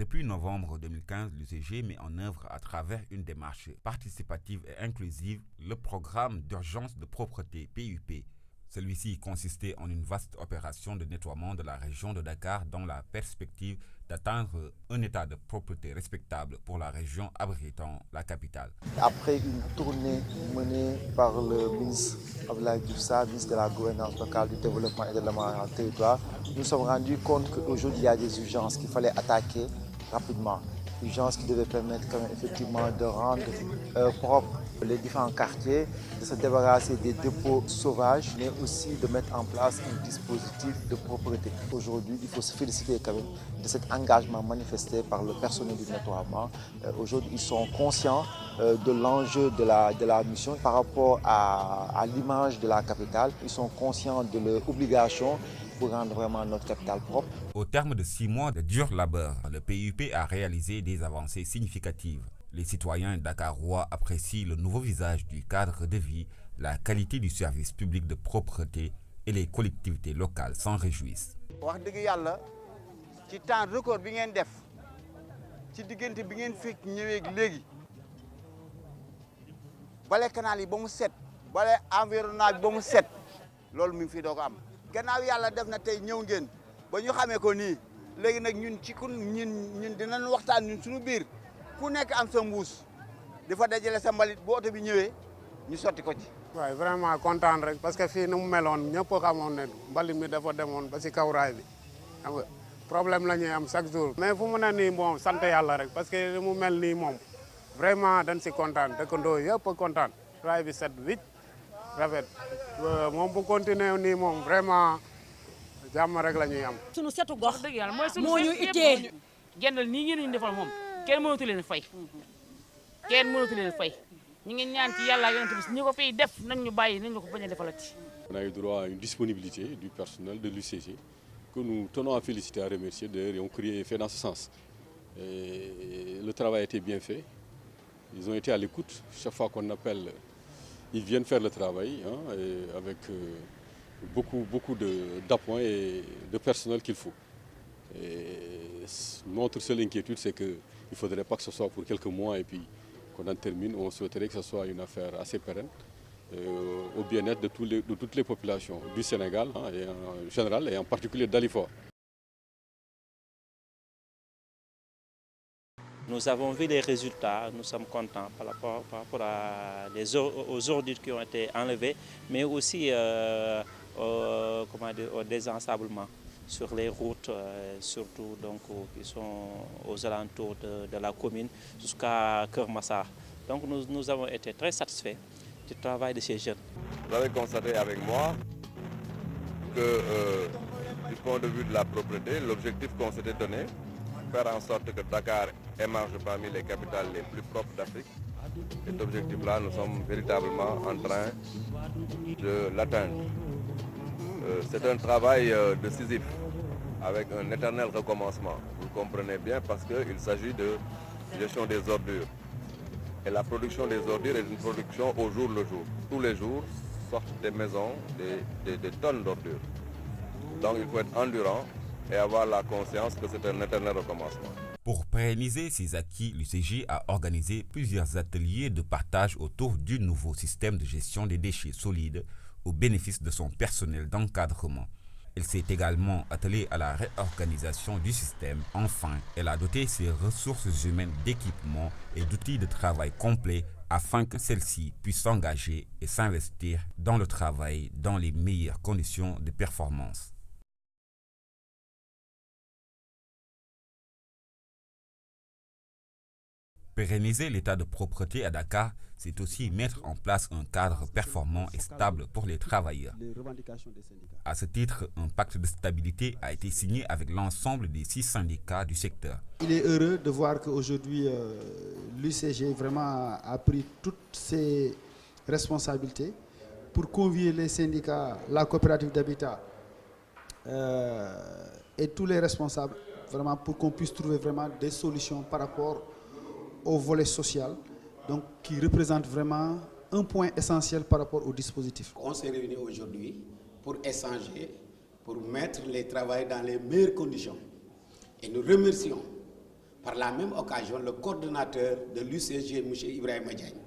Depuis novembre 2015, l'UCG met en œuvre à travers une démarche participative et inclusive le programme d'urgence de propreté PUP. Celui-ci consistait en une vaste opération de nettoiement de la région de Dakar dans la perspective d'atteindre un état de propreté respectable pour la région abritant la capitale. Après une tournée menée par le ministre Abdoulaye Diouf Sarr, ministre de la Gouvernance locale, du développement et de l'aménagement du territoire, nous nous sommes rendus compte qu'aujourd'hui il y a des urgences qu'il fallait attaquer rapidement. Urgences qui devaient permettre quand même effectivement de rendre propres les différents quartiers, de se débarrasser des dépôts sauvages, mais aussi de mettre en place un dispositif de propreté. Aujourd'hui, il faut se féliciter quand même de cet engagement manifesté par le personnel du nettoiement. Aujourd'hui, ils sont conscients de l'enjeu de la mission par rapport à l'image de la capitale. Ils sont conscients de leur obligation pour rendre vraiment notre capitale propre. Au terme de 6 mois de dur labeur, le PUP a réalisé des avancées significatives. Les citoyens dakarois apprécient le nouveau visage du cadre de vie, la qualité du service public de propreté et les collectivités locales s'en réjouissent. wax dëgg yàlla ci temps record bi ngeen def ci diggante bi ngeen fekk ñëwee léegi bale canal yi ba mu set bale environnement bi ba mu set loolu mi ngi fi doo ko am gannaaw yàlla def na tey ñëw ngeen ba ñu xamee ko nii léegi nag ñun ci ñun dinañ waxtaan ñun suñu biir ku nekk am sa mbuus dafa dajale sa mbalit bu oto bi ñëwee ñu sotti ko ci. waaw vraiment kontaan rek parce que fii ni mu meloon ñëpp xamoon ne mbalit mi dafa demoon ba si kaw raay bi xam nga problème la ñuy am chaque jour. mais fu mu ne nii moom sant yàlla rek parce que mu mel nii moom vraiment dañ si kontaan dëkkandoo yëpp a kontaan raay bi set wicc rafet moom bu continuer nii moom vraiment jàmm rek la ñuy am. sunu setu gox dëgg yàlla mooy sunu moo ñu itteel gendal nii ngeen ñu defal moom kenn mënatu leen fay kenn mënatu leen fay ñu ngi ñaan ci yàlla yonent bi ñi ko fiy def nañ ñu bàyyi nañ ñu ko bañ a defalati. On a eu droit à une disponibilité du personnel de l'UCG que nous tenons à féliciter, à remercier. D'ailleurs, ils ont fait dans ce sens. Et le travail a été bien fait. Ils ont été à l'écoute. Chaque fois qu'on appelle, ils viennent faire le travail et avec beaucoup d'appoint et de personnel qu'il faut. Et notre seule inquiétude, c'est qu'il ne faudrait pas que ce soit pour quelques mois et puis qu'on en termine. On souhaiterait que ce soit une affaire assez pérenne au bien-être de toutes les populations du Sénégal et en général et en particulier d'Alifor. Nous avons vu les résultats, nous sommes contents par rapport aux ordures qui ont été enlevées, mais aussi au désensablement sur les routes, surtout donc, qui sont aux alentours de la commune jusqu'à Kermassar. Donc nous avons été très satisfaits du travail de ces jeunes. Vous avez constaté avec moi que du point de vue de la propreté, l'objectif qu'on s'était donné, faire en sorte que Dakar émerge parmi les capitales les plus propres d'Afrique. Cet objectif-là, nous sommes véritablement en train de l'atteindre. C'est un travail décisif, avec un éternel recommencement. Vous le comprenez bien parce qu'il s'agit de gestion des ordures. Et la production des ordures est une production au jour le jour. Tous les jours sortent des maisons, des tonnes d'ordures. Donc il faut être endurant et avoir la conscience que c'est un éternel recommencement. Pour pérenniser ces acquis, l'UCG a organisé plusieurs ateliers de partage autour du nouveau système de gestion des déchets solides au bénéfice de son personnel d'encadrement. Elle s'est également attelée à la réorganisation du système. Enfin, elle a doté ses ressources humaines d'équipements et d'outils de travail complets afin que celles-ci puissent s'engager et s'investir dans le travail dans les meilleures conditions de performance. Pérenniser l'état de propreté à Dakar, c'est aussi mettre en place un cadre performant et stable pour les travailleurs. À ce titre, un pacte de stabilité a été signé avec l'ensemble des 6 syndicats du secteur. Il est heureux de voir qu'aujourd'hui, l'UCG vraiment a pris toutes ses responsabilités pour convier les syndicats, la coopérative d'habitat et tous les responsables vraiment pour qu'on puisse trouver vraiment des solutions par rapport au volet social, donc qui représente vraiment un point essentiel par rapport au dispositif. On s'est réunis aujourd'hui pour échanger, pour mettre les travailleurs dans les meilleures conditions. Et nous remercions par la même occasion le coordonnateur de l'UCG, M. Ibrahima Diagne,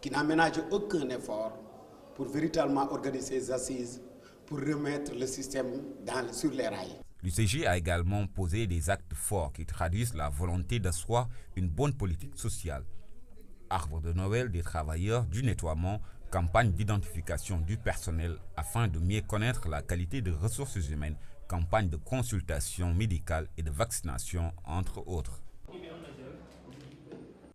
qui n'a ménagé aucun effort pour véritablement organiser ces assises pour remettre le système sur les rails. L'UCG a également posé des actes forts qui traduisent la volonté d'asseoir une bonne politique sociale. Arbre de Noël des travailleurs, du nettoiement, campagne d'identification du personnel afin de mieux connaître la qualité des ressources humaines, campagne de consultation médicale et de vaccination, entre autres.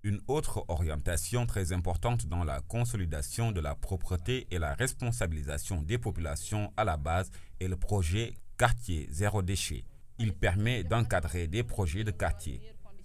Une autre orientation très importante dans la consolidation de la propreté et la responsabilisation des populations à la base est le projet Quartier Zéro Déchet. Il permet d'encadrer des projets de quartier.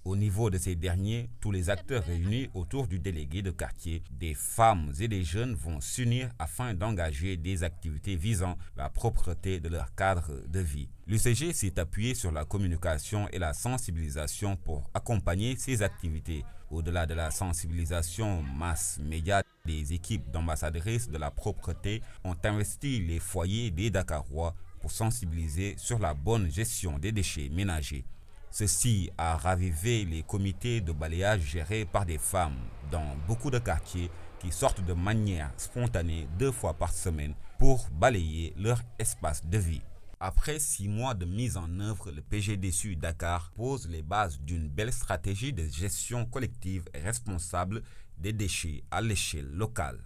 Au niveau de ces derniers, tous les acteurs réunis autour du délégué de quartier, des femmes et des jeunes vont s'unir afin d'engager des activités visant la propreté de leur cadre de vie. L'UCG s'est appuyé sur la communication et la sensibilisation pour accompagner ces activités. Au-delà de la sensibilisation mass média, des équipes d'ambassadrices de la propreté ont investi les foyers des Dakarois pour sensibiliser sur la bonne gestion des déchets ménagers. Ceci a ravivé les comités de balayage gérés par des femmes dans beaucoup de quartiers qui sortent de manière spontanée 2 fois par semaine pour balayer leur espace de vie. Après 6 mois de mise en œuvre, le PGDSU Dakar pose les bases d'une belle stratégie de gestion collective et responsable des déchets à l'échelle locale.